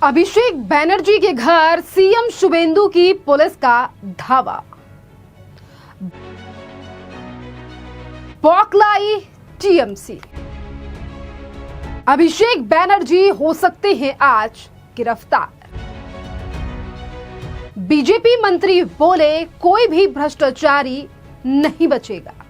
अभिषेक बैनर्जी के घर सीएम शुभेंदु की पुलिस का धावा। बौखलाई टीएमसी। अभिषेक बैनर्जी हो सकते हैं आज गिरफ्तार। बीजेपी मंत्री बोले कोई भी भ्रष्टाचारी नहीं बचेगा।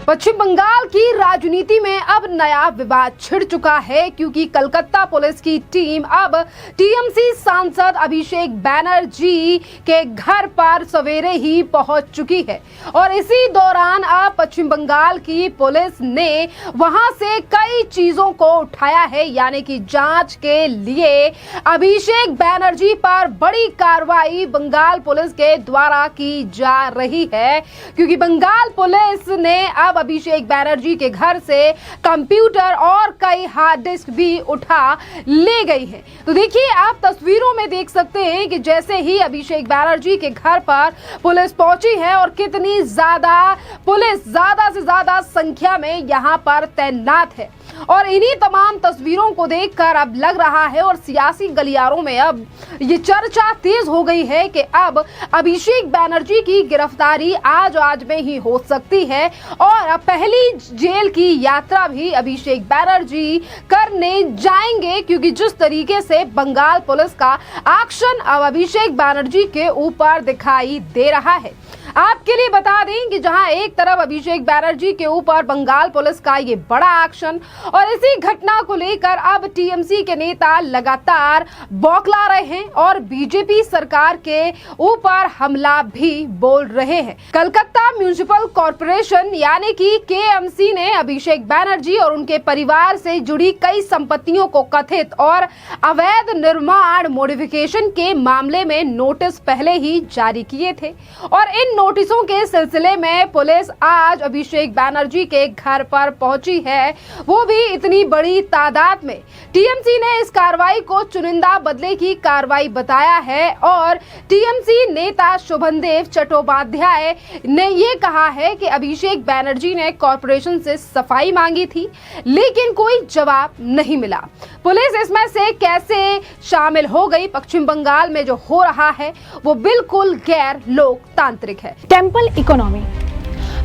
पश्चिम बंगाल की राजनीति में अब नया विवाद छिड़ चुका है क्योंकि कलकत्ता पुलिस की टीम अब टीएमसी सांसद अभिषेक बैनर्जी के घर पर सवेरे ही पहुंच चुकी है और इसी दौरान अब पश्चिम बंगाल की पुलिस ने वहां से कई चीजों को उठाया है, यानी कि जांच के लिए अभिषेक बैनर्जी पर बड़ी कार्रवाई बंगाल पुलिस के द्वारा की जा रही है क्योंकि बंगाल पुलिस ने अब अभिषेक बैनर्जी के घर से कंप्यूटर और कई हार्ड डिस्क भी उठा ले गई है। तो देखिए, आप तस्वीरों में देख सकते हैं कि जैसे ही अभिषेक बैनर्जी के घर पर पुलिस पहुंची है और कितनी ज्यादा पुलिस ज्यादा से ज्यादा संख्या में यहां पर तैनात है और इन्हीं तमाम तस्वीरों को देखकर अब लग रहा है और सियासी गलियारों में अब ये चर्चा तेज हो गई है कि अब अभिषेक बैनर्जी की गिरफ्तारी आज में ही हो सकती है और अब पहली जेल की यात्रा भी अभिषेक बैनर्जी करने जाएंगे क्योंकि जिस तरीके से बंगाल पुलिस का एक्शन अब अभिषेक बैनर्जी के ऊपर दिखाई दे रहा है। आपके लिए बता दें कि जहां एक तरफ अभिषेक बैनर्जी के ऊपर बंगाल पुलिस का ये बड़ा एक्शन और इसी घटना को लेकर अब टीएमसी के नेता लगातार बौखला रहे हैं और बीजेपी सरकार के ऊपर हमला भी बोल रहे हैं। कलकत्ता म्युनिसिपल कॉर्पोरेशन यानी कि केएमसी ने अभिषेक बैनर्जी और उनके परिवार से जुड़ी कई संपत्तियों को कथित और अवैध निर्माण मॉडिफिकेशन के मामले में नोटिस पहले ही जारी किए थे और इन नोटिसों के सिलसिले में पुलिस आज अभिषेक बैनर्जी के घर पर पहुंची है, वो भी इतनी बड़ी तादाद में। टीएमसी ने इस कार्रवाई को चुनिंदा बदले की कार्रवाई बताया है और टीएमसी नेता शुभदेव चट्टोपाध्याय ने ये कहा है कि अभिषेक बैनर्जी ने कॉर्पोरेशन से सफाई मांगी थी लेकिन कोई जवाब नहीं मिला। पुलिस इसमें से कैसे शामिल हो गई? पश्चिम बंगाल में जो हो रहा है वो बिल्कुल गैर लोकतांत्रिक है। Temple economy.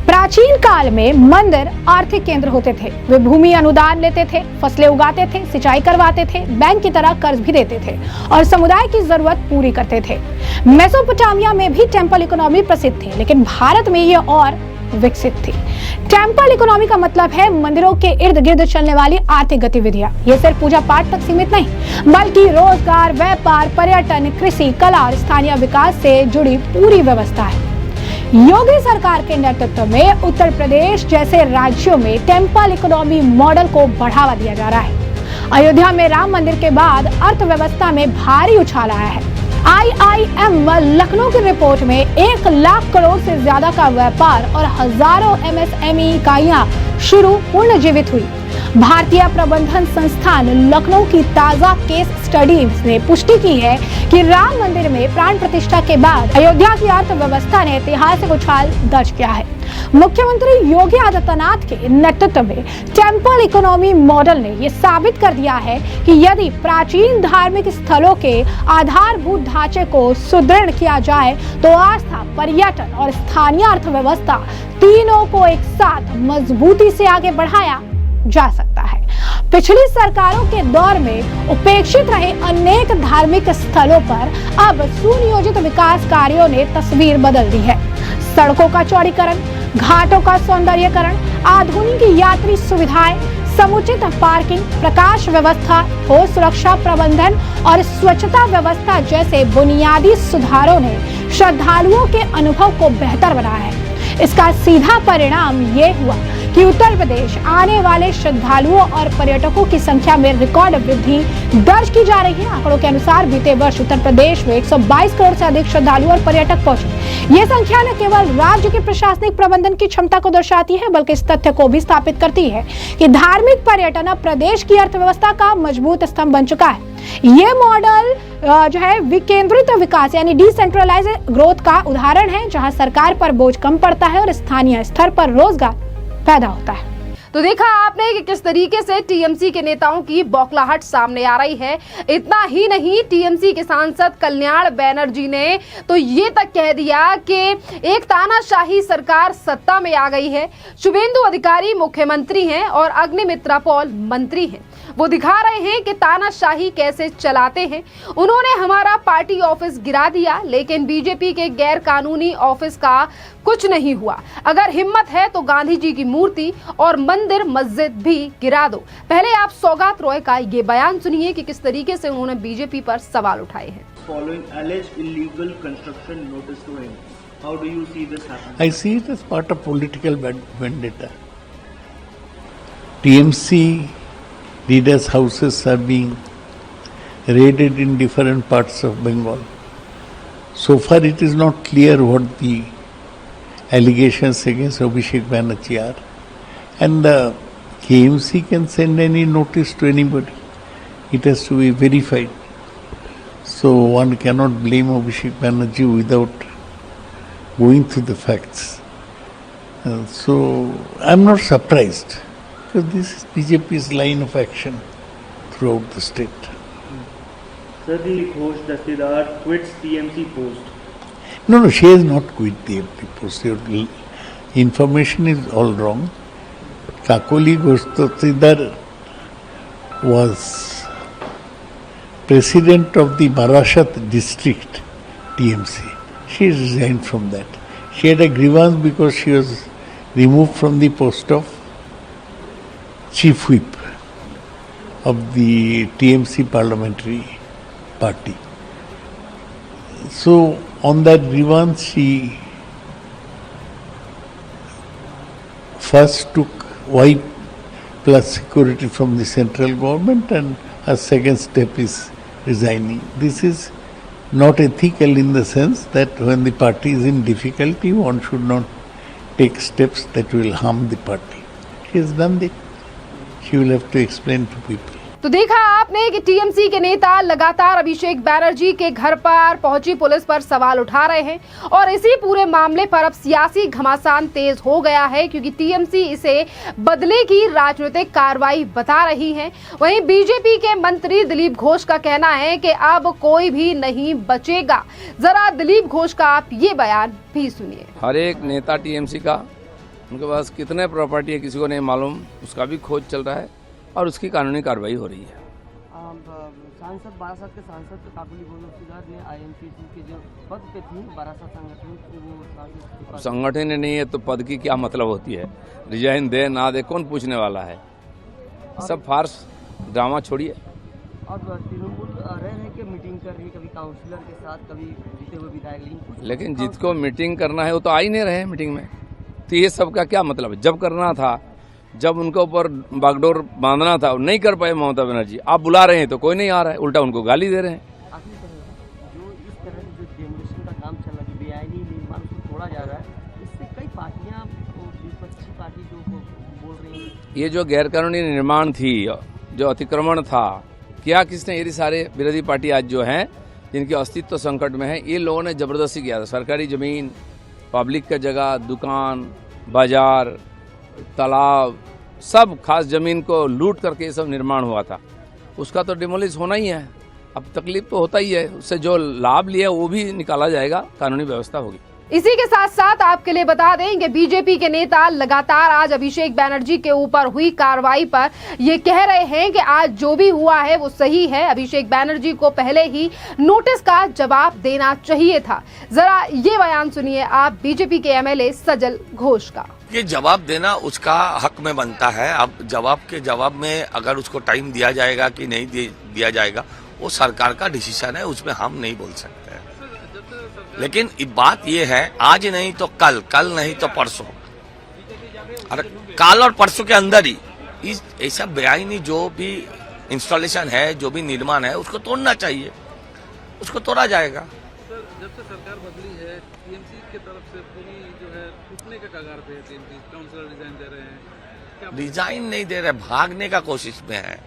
प्राचीन काल में मंदिर आर्थिक केंद्र होते थे। वे भूमि अनुदान लेते थे, फसलें उगाते थे, सिंचाई करवाते थे, बैंक की तरह कर्ज भी देते थे और समुदाय की जरूरत पूरी करते थे। मेसोपोटामिया में भी टेम्पल इकोनॉमी प्रसिद्ध थी, लेकिन भारत में ये और विकसित थी। टेम्पल इकोनॉमी का मतलब है मंदिरों के इर्द गिर्द चलने वाली आर्थिक गतिविधियां। ये सिर्फ पूजा पाठ तक सीमित नहीं बल्कि रोजगार, व्यापार, पर्यटन, कृषि, कला और स्थानीय विकास से जुड़ी पूरी व्यवस्था है। योगी सरकार के नेतृत्व में उत्तर प्रदेश जैसे राज्यों में टेम्पल इकोनॉमी मॉडल को बढ़ावा दिया जा रहा है। अयोध्या में राम मंदिर के बाद अर्थव्यवस्था में भारी उछाल आया है। IIM लखनऊ की रिपोर्ट में 1 लाख करोड़ से ज्यादा का व्यापार और हजारों MSME इकाइयां शुरू पुनर्जीवित हुई। भारतीय प्रबंधन संस्थान लखनऊ की ताजा केस स्टडीज ने पुष्टि की है कि राम मंदिर में प्राण प्रतिष्ठा के बाद अयोध्या की अर्थव्यवस्था ने ऐतिहासिक उछाल दर्ज किया है। मुख्यमंत्री योगी आदित्यनाथ के नेतृत्व में टेम्पल इकोनॉमी मॉडल ने यह साबित कर दिया है कि यदि प्राचीन धार्मिक स्थलों के आधारभूत ढांचे को सुदृढ़ किया जाए तो आस्था, पर्यटन और स्थानीय अर्थव्यवस्था तीनों को एक साथ मजबूती से आगे बढ़ाया जा सकता है। पिछली सरकारों के दौर में उपेक्षित रहे अनेक धार्मिक स्थलों पर अब सुनियोजित विकास कार्यों ने तस्वीर बदल दी है। सड़कों का चौड़ीकरण, घाटों का सौंदर्यीकरण, आधुनिक यात्री सुविधाएं, समुचित पार्किंग, प्रकाश व्यवस्था, ठोस सुरक्षा प्रबंधन और स्वच्छता व्यवस्था जैसे बुनियादी सुधारों ने श्रद्धालुओं के अनुभव को बेहतर बनाया है। इसका सीधा परिणाम ये हुआ कि उत्तर प्रदेश आने वाले श्रद्धालुओं और पर्यटकों की संख्या में रिकॉर्ड वृद्धि दर्ज की जा रही है। आंकड़ों के अनुसार बीते वर्ष उत्तर प्रदेश में 122 करोड़ से अधिक श्रद्धालु और पर्यटक पहुंचे। ये संख्या न केवल राज्य के प्रशासनिक प्रबंधन की क्षमता को दर्शाती है बल्कि इस तथ्य को भी स्थापित करती है कि धार्मिक पर्यटन अब प्रदेश की अर्थव्यवस्था का मजबूत स्तंभ बन चुका है। ये मॉडल जो है विकेंद्रित विकास यानी डिसेंट्रलाइज ग्रोथ का उदाहरण है, जहां सरकार पर बोझ कम पड़ता है और स्थानीय स्तर पर रोजगार पैदा होता है। तो देखा आपने कि किस तरीके से टीएमसी के नेताओं की बौखलाहट सामने आ रही है। इतना ही नहीं, टीएमसी के सांसद कल्याण बनर्जी ने तो ये तक कह दिया कि एक तानाशाही सरकार सत्ता में आ गई है। शुभेंदु अधिकारी मुख्यमंत्री हैं और अग्निमित्रा पॉल मंत्री हैं। वो दिखा रहे हैं कि तानाशाही कैसे चलाते हैं। उन्होंने हमारा पार्टी ऑफिस गिरा दिया, लेकिन बीजेपी के गैर कानूनी ऑफिस का कुछ नहीं हुआ। अगर हिम्मत है तो गांधी जी की मूर्ति और मंदिर मस्जिद भी गिरा दो। पहले आप सौगात रॉय का ये बयान सुनिए कि किस तरीके से उन्होंने बीजेपी पर सवाल उठाए हैं। Following alleged illegal construction notice to him, how do you see this happening? I see it as part of political vendetta. TMC leaders' houses are being raided in different parts of Bengal. So far, it is not clear what the allegations against Abhishek Banerjee are, and the KMC can send any notice to anybody. It has to be verified. So one cannot blame Abhishek Banerjee without going through the facts. So I'm not surprised, because this is BJP's line of action throughout the state. Sir, the Ghosh Dastidar quits TMC post. No, she has not quit the MP post. Your information is all wrong. Kakoli Ghosh Dastidar was president of the Barashat district TMC. She resigned from that. She had a grievance because she was removed from the post of chief whip of the TMC parliamentary party. So on that grievance, she first took wife plus security from the central government, and her second step is resigning. This is not ethical in the sense that when the party is in difficulty, one should not take steps that will harm the party. She has done that. She will have to explain to people. तो देखा आपने कि TMC के नेता लगातार अभिषेक बनर्जी के घर पर पहुंची पुलिस पर सवाल उठा रहे हैं और इसी पूरे मामले पर अब सियासी घमासान तेज हो गया है, क्योंकि टीएमसी इसे बदले की राजनीतिक कार्रवाई बता रही है। वहीं बीजेपी के मंत्री दिलीप घोष का कहना है कि अब कोई भी नहीं बचेगा। जरा दिलीप घोष का आप ये बयान भी सुनिए। हर एक नेता टीएमसी का, उनके पास कितने प्रॉपर्टी है किसी को नहीं मालूम, उसका भी खोज चल रहा है और उसकी कानूनी कार्रवाई हो रही है। सांसद बारासात के सांसद काबुली दस्तीदार ने आईएमसीसी के जो पद पे थी बारासात संगठन की, वो संगठन नहीं है तो पद की क्या मतलब होती है? रिजाइन दे ना दे कौन पूछने वाला है? सब फार्स ड्रामा छोड़िए। और तृणमूल रह के मीटिंग कर रही, कभी काउंसिलर के साथ, कभी जीते हुए विधायक, लेकिन जिसको मीटिंग करना है वो तो आ ही नहीं रहे मीटिंग में, तो ये सब का क्या मतलब है? जब करना था, जब उनके ऊपर बागडोर बांधना था, नहीं कर पाए ममता बनर्जी। आप बुला रहे हैं तो कोई नहीं आ रहा है, उल्टा उनको गाली दे रहे हैं। जो इस तरह से जो डेमोलिशन का काम चल रहा है, बेआईनी निर्माण को तोड़ा जा रहा है, इससे कई पार्टियां, विपक्षी पार्टी जो बोल रही हैं, ये जो गैरकानूनी निर्माण थी, जो अतिक्रमण था, क्या किसने? ये सारे विरोधी पार्टी आज जो हैं, जिनके अस्तित्व संकट में है, ये लोगों ने जबरदस्ती किया था। सरकारी जमीन, पब्लिक का जगह, दुकान, बाजार, तालाब, सब खास जमीन को लूट करके ये सब निर्माण हुआ था। उसका तो डिमोलिश होना ही है। अब तकलीफ तो होता ही है, उससे जो लाभ लिया वो भी निकाला जाएगा, कानूनी व्यवस्था होगी। इसी के साथ साथ आपके लिए बता दें कि बीजेपी के नेता लगातार आज अभिषेक बनर्जी के ऊपर हुई कार्रवाई पर ये कह रहे हैं कि आज जो भी हुआ है वो सही है। अभिषेक बनर्जी को पहले ही नोटिस का जवाब देना चाहिए था। जरा ये बयान सुनिए आप बीजेपी के एमएलए सजल घोष का। ये जवाब देना उसका हक में बनता है। अब जवाब में अगर उसको टाइम दिया जाएगा कि नहीं दिया जाएगा, वो सरकार का डिसीजन है, उसमें हम नहीं बोल सकते। लेकिन बात ये है, आज नहीं तो कल नहीं तो परसों, और कल और परसों के अंदर ही ऐसा बेआईनी जो भी इंस्टॉलेशन है, जो भी निर्माण है, उसको तोड़ना चाहिए, उसको तोड़ा जाएगा। जब से सरकार बदली है, टीएमसी की तरफ से पूरी जो है टूटने के कगार पे है। टीएमसी काउंसिलर रिजाइन दे रहे हैं, रिजाइन नहीं दे रहे, भागने का कोशिश में है।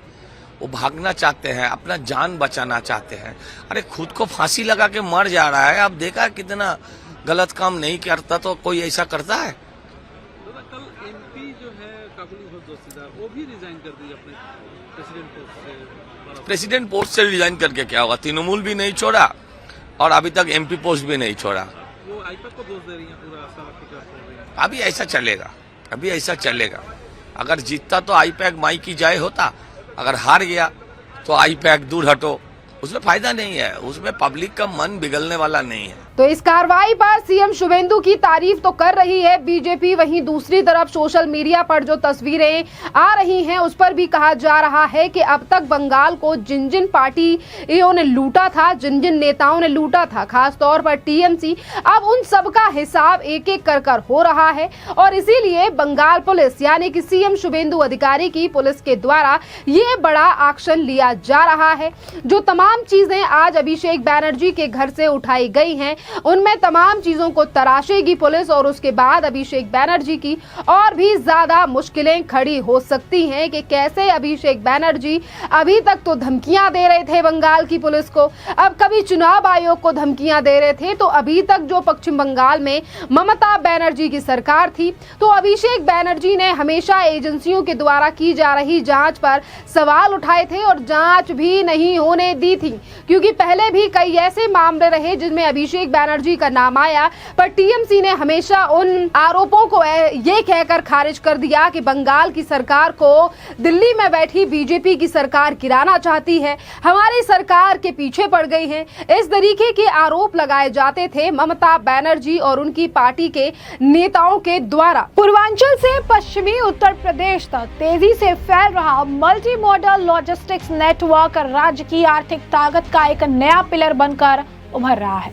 वो भागना चाहते हैं, अपना जान बचाना चाहते हैं। अरे खुद को फांसी लगा के मर जा रहा है। अब देखा कितना गलत काम नहीं करता तो कोई ऐसा करता है। कल एमपी जो है काबुली वो भी रिजाइन कर दी अपने प्रेसिडेंट पोस्ट से। प्रेसिडेंट पोस्ट से रिजाइन करके क्या होगा? तृणमूल भी नहीं छोड़ा और अभी तक एमपी पोस्ट भी नहीं छोड़ा। वो आईपैक को दोष दे रही है, पूरा सारा टिकट छोड़ रही है। अभी ऐसा चलेगा, अभी ऐसा चलेगा। अगर जीतता तो आईपैक माई की जय होता, अगर हार गया तो आईपैक दूर हटो, उसमें फायदा नहीं है, उसमें पब्लिक का मन बिगड़ने वाला नहीं है। तो इस कार्रवाई पर सीएम शुभेंदु की तारीफ तो कर रही है बीजेपी, वहीं दूसरी तरफ सोशल मीडिया पर जो तस्वीरें आ रही हैं उस पर भी कहा जा रहा है कि अब तक बंगाल को जिन जिन पार्टियों ने लूटा था, जिन जिन नेताओं ने लूटा था, खास तौर पर टीएमसी, अब उन सब का हिसाब एक एक कर हो रहा है। और इसीलिए बंगाल पुलिस यानी कि सीएम शुभेंदु अधिकारी की पुलिस के द्वारा ये बड़ा एक्शन लिया जा रहा है। जो तमाम चीजें आज अभिषेक बैनर्जी के घर से उठाई गई हैं उनमें तमाम चीजों को तराशेगी पुलिस और उसके बाद अभिषेक बैनर्जी की और भी ज्यादा मुश्किलें खड़ी हो सकती हैं कि कैसे अभिषेक बैनर्जी अभी तक तो धमकियां दे रहे थे बंगाल की पुलिस को, अब कभी चुनाव आयोग को धमकियां दे रहे थे, तो अभी तक जो पश्चिम बंगाल में ममता बनर्जी की सरकार थी तो अभिषेक बैनर्जी ने हमेशा एजेंसियों के द्वारा की जा रही जांच पर सवाल उठाए थे और जांच भी नहीं होने दी थी, क्योंकि पहले भी कई ऐसे मामले रहे जिनमें अभिषेक बैनर्जी का नाम आया, पर टीएमसी ने हमेशा उन आरोपों को ये कहकर खारिज कर दिया कि बंगाल की सरकार को दिल्ली में बैठी बीजेपी की सरकार गिराना चाहती है, हमारी सरकार के पीछे पड़ गई है। इस तरीके के आरोप लगाए जाते थे ममता बनर्जी और उनकी पार्टी के नेताओं के द्वारा। पूर्वांचल से पश्चिमी उत्तर प्रदेश तक तेजी से फैल रहा मल्टी मॉडल लॉजिस्टिक्स नेटवर्क राज्य की आर्थिक ताकत का एक नया पिलर बनकर उभर रहा है।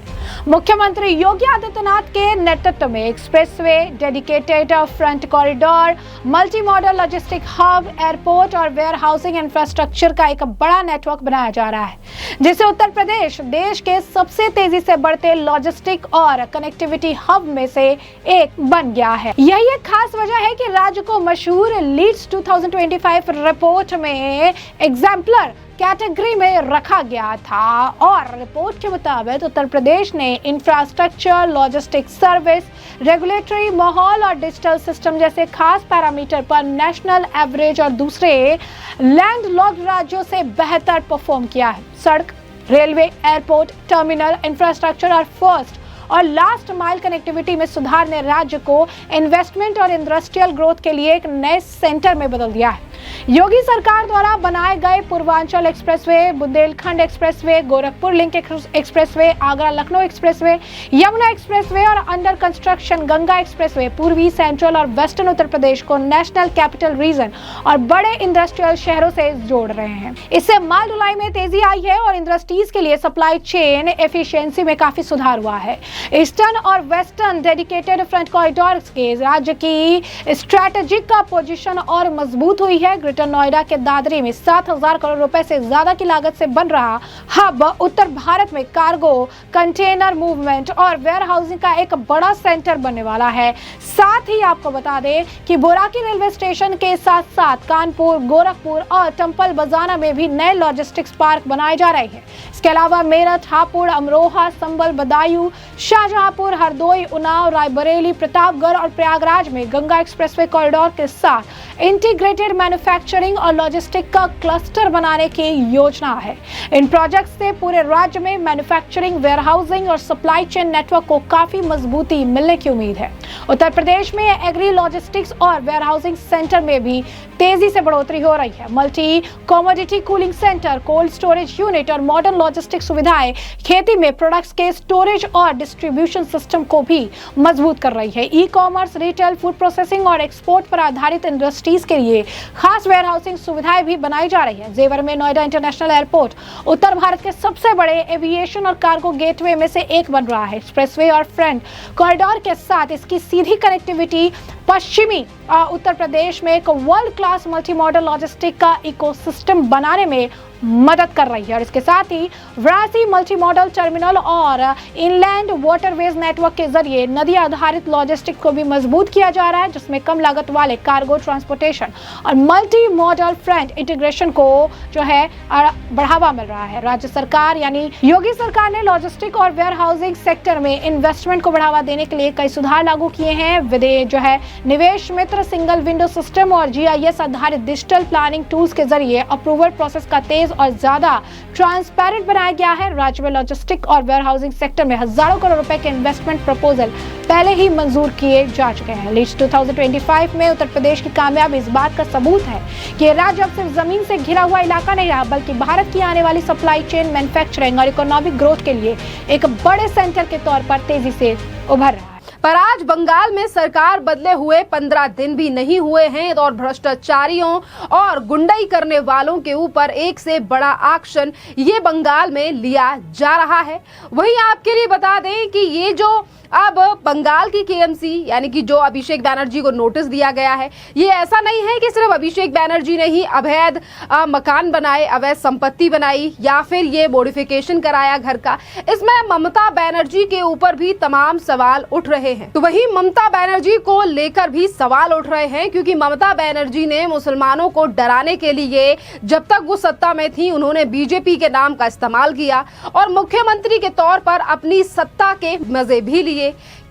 मुख्यमंत्री योगी आदित्यनाथ के नेतृत्व में expressway, dedicated front corridor, multi modal logistic hub, airport और वेयर हाउसिंग इंफ्रास्ट्रक्चर का एक बड़ा नेटवर्क बनाया जा रहा है, जिससे उत्तर प्रदेश देश के सबसे तेजी से बढ़ते लॉजिस्टिक और कनेक्टिविटी हब में से एक बन गया है। यही एक खास वजह है कि राज्य को मशहूर लीड्स 2025 रिपोर्ट में एग्जाम्पलर कैटेगरी में रखा गया था और रिपोर्ट के मुताबिक उत्तर प्रदेश ने इंफ्रास्ट्रक्चर, लॉजिस्टिक सर्विस, रेगुलेटरी माहौल और डिजिटल सिस्टम जैसे खास पैरामीटर पर नेशनल एवरेज और दूसरे लैंडलॉक्ड राज्यों से बेहतर परफॉर्म किया है। सड़क, रेलवे, एयरपोर्ट, टर्मिनल इंफ्रास्ट्रक्चर और फर्स्ट और लास्ट माइल कनेक्टिविटी में सुधार ने राज्य को इन्वेस्टमेंट और इंडस्ट्रियल ग्रोथ के लिए एक नए सेंटर में बदल दिया है। योगी सरकार द्वारा बनाए गए Purvanchal expressway, Bundelkhand expressway, Gorakhpur link expressway, Agra Lucknow expressway, Yamuna expressway और अंडर कंस्ट्रक्शन गंगा एक्सप्रेसवे पूर्वी, सेंट्रल और वेस्टर्न उत्तर प्रदेश को नेशनल कैपिटल रीजन और बड़े इंडस्ट्रियल शहरों से जोड़ रहे हैं। इससे माल ढुलाई में तेजी आई है और इंडस्ट्रीज के लिए सप्लाई चेन एफिशिएंसी में काफी सुधार हुआ है। ईस्टर्न और वेस्टर्न डेडिकेटेड फ्रंट कॉरिडोर के राज्य की स्ट्रेटेजिक का पोजीशन और मजबूत हुई है। ग्रेटर नोएडा के दादरी में 7,000 करोड़ रुपए से ज्यादा की लागत से बन रहा हब उत्तर भारत में कार्गो, कंटेनर मूवमेंट और वेयर हाउसिंग का एक बड़ा सेंटर बनने वाला है। साथ ही आपको बता दें कि बोराकी रेलवे स्टेशन के साथ साथ कानपुर, गोरखपुर और टम्पल बजाना में भी नए लॉजिस्टिक्स पार्क बनाए जा रहे हैं। इसके अलावा मेरठ, हापुड़, अमरोहा, संबल, बदायूं, शाहजहांपुर, हरदोई, उन्नाव, रायबरेली, प्रतापगढ़ और प्रयागराज में गंगा एक्सप्रेसवे कॉरिडोर के साथ इंटीग्रेटेड मैन्युफैक्चरिंग और लॉजिस्टिक का क्लस्टर बनाने की योजना है। इन प्रोजेक्ट से पूरे राज्य में मैन्युफैक्चरिंग, वेयरहाउसिंग और सप्लाई चेन नेटवर्क को काफी मजबूती मिलने की उम्मीद है। उत्तर प्रदेश में एग्री लॉजिस्टिक्स और वेयरहाउसिंग सेंटर में भी तेजी से बढ़ोतरी हो रही है। Multi commodity cooling centre, cold storage unit और मॉडर्न लॉजिस्टिक सुविधाएं खेती में प्रोडक्ट्स के स्टोरेज और डिस्ट्रीब्यूशन सिस्टम को भी मजबूत कर रही है। E commerce, retail, food processing और एक्सपोर्ट पर आधारित इंडस्ट्रीज के लिए खास वेयरहाउसिंग सुविधाएं भी बनाई जा रही है। जेवर में नोएडा इंटरनेशनल एयरपोर्ट उत्तर भारत के सबसे बड़े एविएशन और कार्गो गेटवे में से एक बन रहा है। एक्सप्रेसवे और फ्रंट कॉरिडोर के साथ इसकी सीधी कनेक्टिविटी पश्चिमी उत्तर प्रदेश में एक world class multi modal logistic का इकोसिस्टम बनाने में मदद कर रही है और इसके साथ ही वाराणसी मल्टी मॉडल टर्मिनल और इनलैंड वाटरवेज नेटवर्क के जरिए नदी आधारित लॉजिस्टिक को भी मजबूत किया जा रहा है, जिसमें कम लागत वाले कार्गो ट्रांसपोर्टेशन और मल्टी मॉडल फ्रंट इंटीग्रेशन को जो है बढ़ावा मिल रहा है। राज्य सरकार यानी योगी सरकार ने लॉजिस्टिक और वेयर हाउसिंग सेक्टर में इन्वेस्टमेंट को बढ़ावा देने के लिए कई सुधार लागू किए हैं। विदेश जो है निवेश मित्र तंत्र, सिंगल विंडो सिस्टम और GIS आधारित डिजिटल प्लानिंग टूल्स के जरिए अप्रूवल प्रोसेस का तेज और ज्यादा ट्रांसपेरेंट बनाया गया है। राज्य में लॉजिस्टिक और वेयरहाउसिंग सेक्टर में हजारों करोड़ रुपए के इन्वेस्टमेंट प्रपोजल पहले ही मंजूर किए जा चुके हैं। लिस्ट 2025 में उत्तर प्रदेश की कामयाबी इस बात का सबूत है कि ये राज्य अब सिर्फ जमीन से घिरा हुआ इलाका नहीं रहा, बल्कि भारत की आने वाली सप्लाई चेन, मैन्युफैक्चरिंग और इकोनॉमिक ग्रोथ के लिए एक बड़े सेंटर के तौर पर तेजी से उभर रहा है। पर आज बंगाल में सरकार बदले हुए 15 दिन भी नहीं हुए हैं और भ्रष्टाचारियों और गुंडाई करने वालों के ऊपर एक से बड़ा एक्शन ये बंगाल में लिया जा रहा है। वहीं आपके लिए बता दें कि ये जो अब बंगाल की KMC यानी कि जो अभिषेक बैनर्जी को नोटिस दिया गया है, ये ऐसा नहीं है कि सिर्फ अभिषेक बैनर्जी ने ही अवैध मकान बनाए, अवैध संपत्ति बनाई या फिर ये मॉडिफिकेशन कराया घर का। इसमें ममता बनर्जी के ऊपर भी तमाम सवाल उठ रहे हैं। तो वही ममता बनर्जी को लेकर भी सवाल उठ रहे हैं, क्योंकि ममता बनर्जी ने मुसलमानों को डराने के लिए जब तक वो सत्ता में थी उन्होंने BJP के नाम का इस्तेमाल किया और मुख्यमंत्री के तौर पर अपनी सत्ता के मजे भी लिए।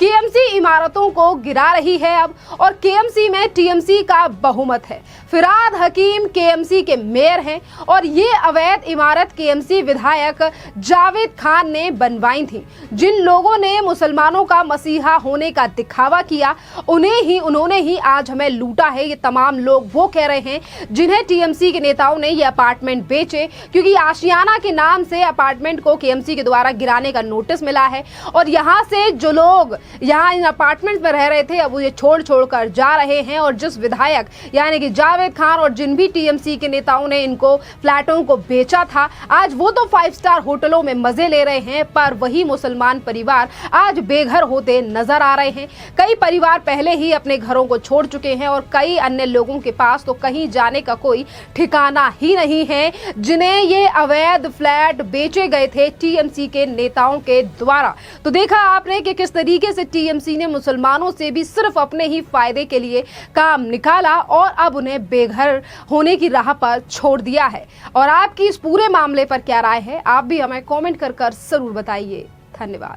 KMC इमारतों को गिरा रही है अब, और KMC में TMC का बहुमत है। फिराद हकीम KMC के मेयर हैं और ये अवैध इमारत KMC विधायक जावेद खान ने बनवाई थी। जिन लोगों ने मुसलमानों का मसीहा होने का दिखावा किया उन्होंने ही आज हमें लूटा है। ये तमाम लोग वो कह रहे हैं जिन्हें TMC के नेताओं ने ये अपार्टमेंट बेचे, क्योंकि आशियाना के नाम से अपार्टमेंट को KMC के द्वारा गिराने का नोटिस मिला है और यहाँ से जो लोग यहाँ इन अपार्टमेंट में रह रहे थे अब वो ये छोड़ कर जा रहे हैं। और जिस विधायक यानी कि जावेद खान और जिन भी TMC के नेताओं ने इनको फ्लैटों को बेचा था, आज वो तो 5 स्टार होटलों में मजे ले रहे हैं, पर वही मुसलमान परिवार आज बेघर होते नजर आ रहे हैं। कई परिवार पहले ही अपने घरों को छोड़ चुके हैं और कई अन्य लोगों के पास तो कहीं जाने का कोई ठिकाना ही नहीं है, जिन्हें ये अवैध फ्लैट बेचे गए थे TMC के नेताओं के द्वारा। तो देखा आपने कि किस तरीके से TMC ने मुसलमानों से भी सिर्फ अपने ही फायदे के लिए काम निकाला और अब उन्हें बेघर होने की राह पर छोड़ दिया है। और आपकी इस पूरे मामले पर क्या राय है, आप भी हमें कमेंट कर जरूर बताइए। धन्यवाद।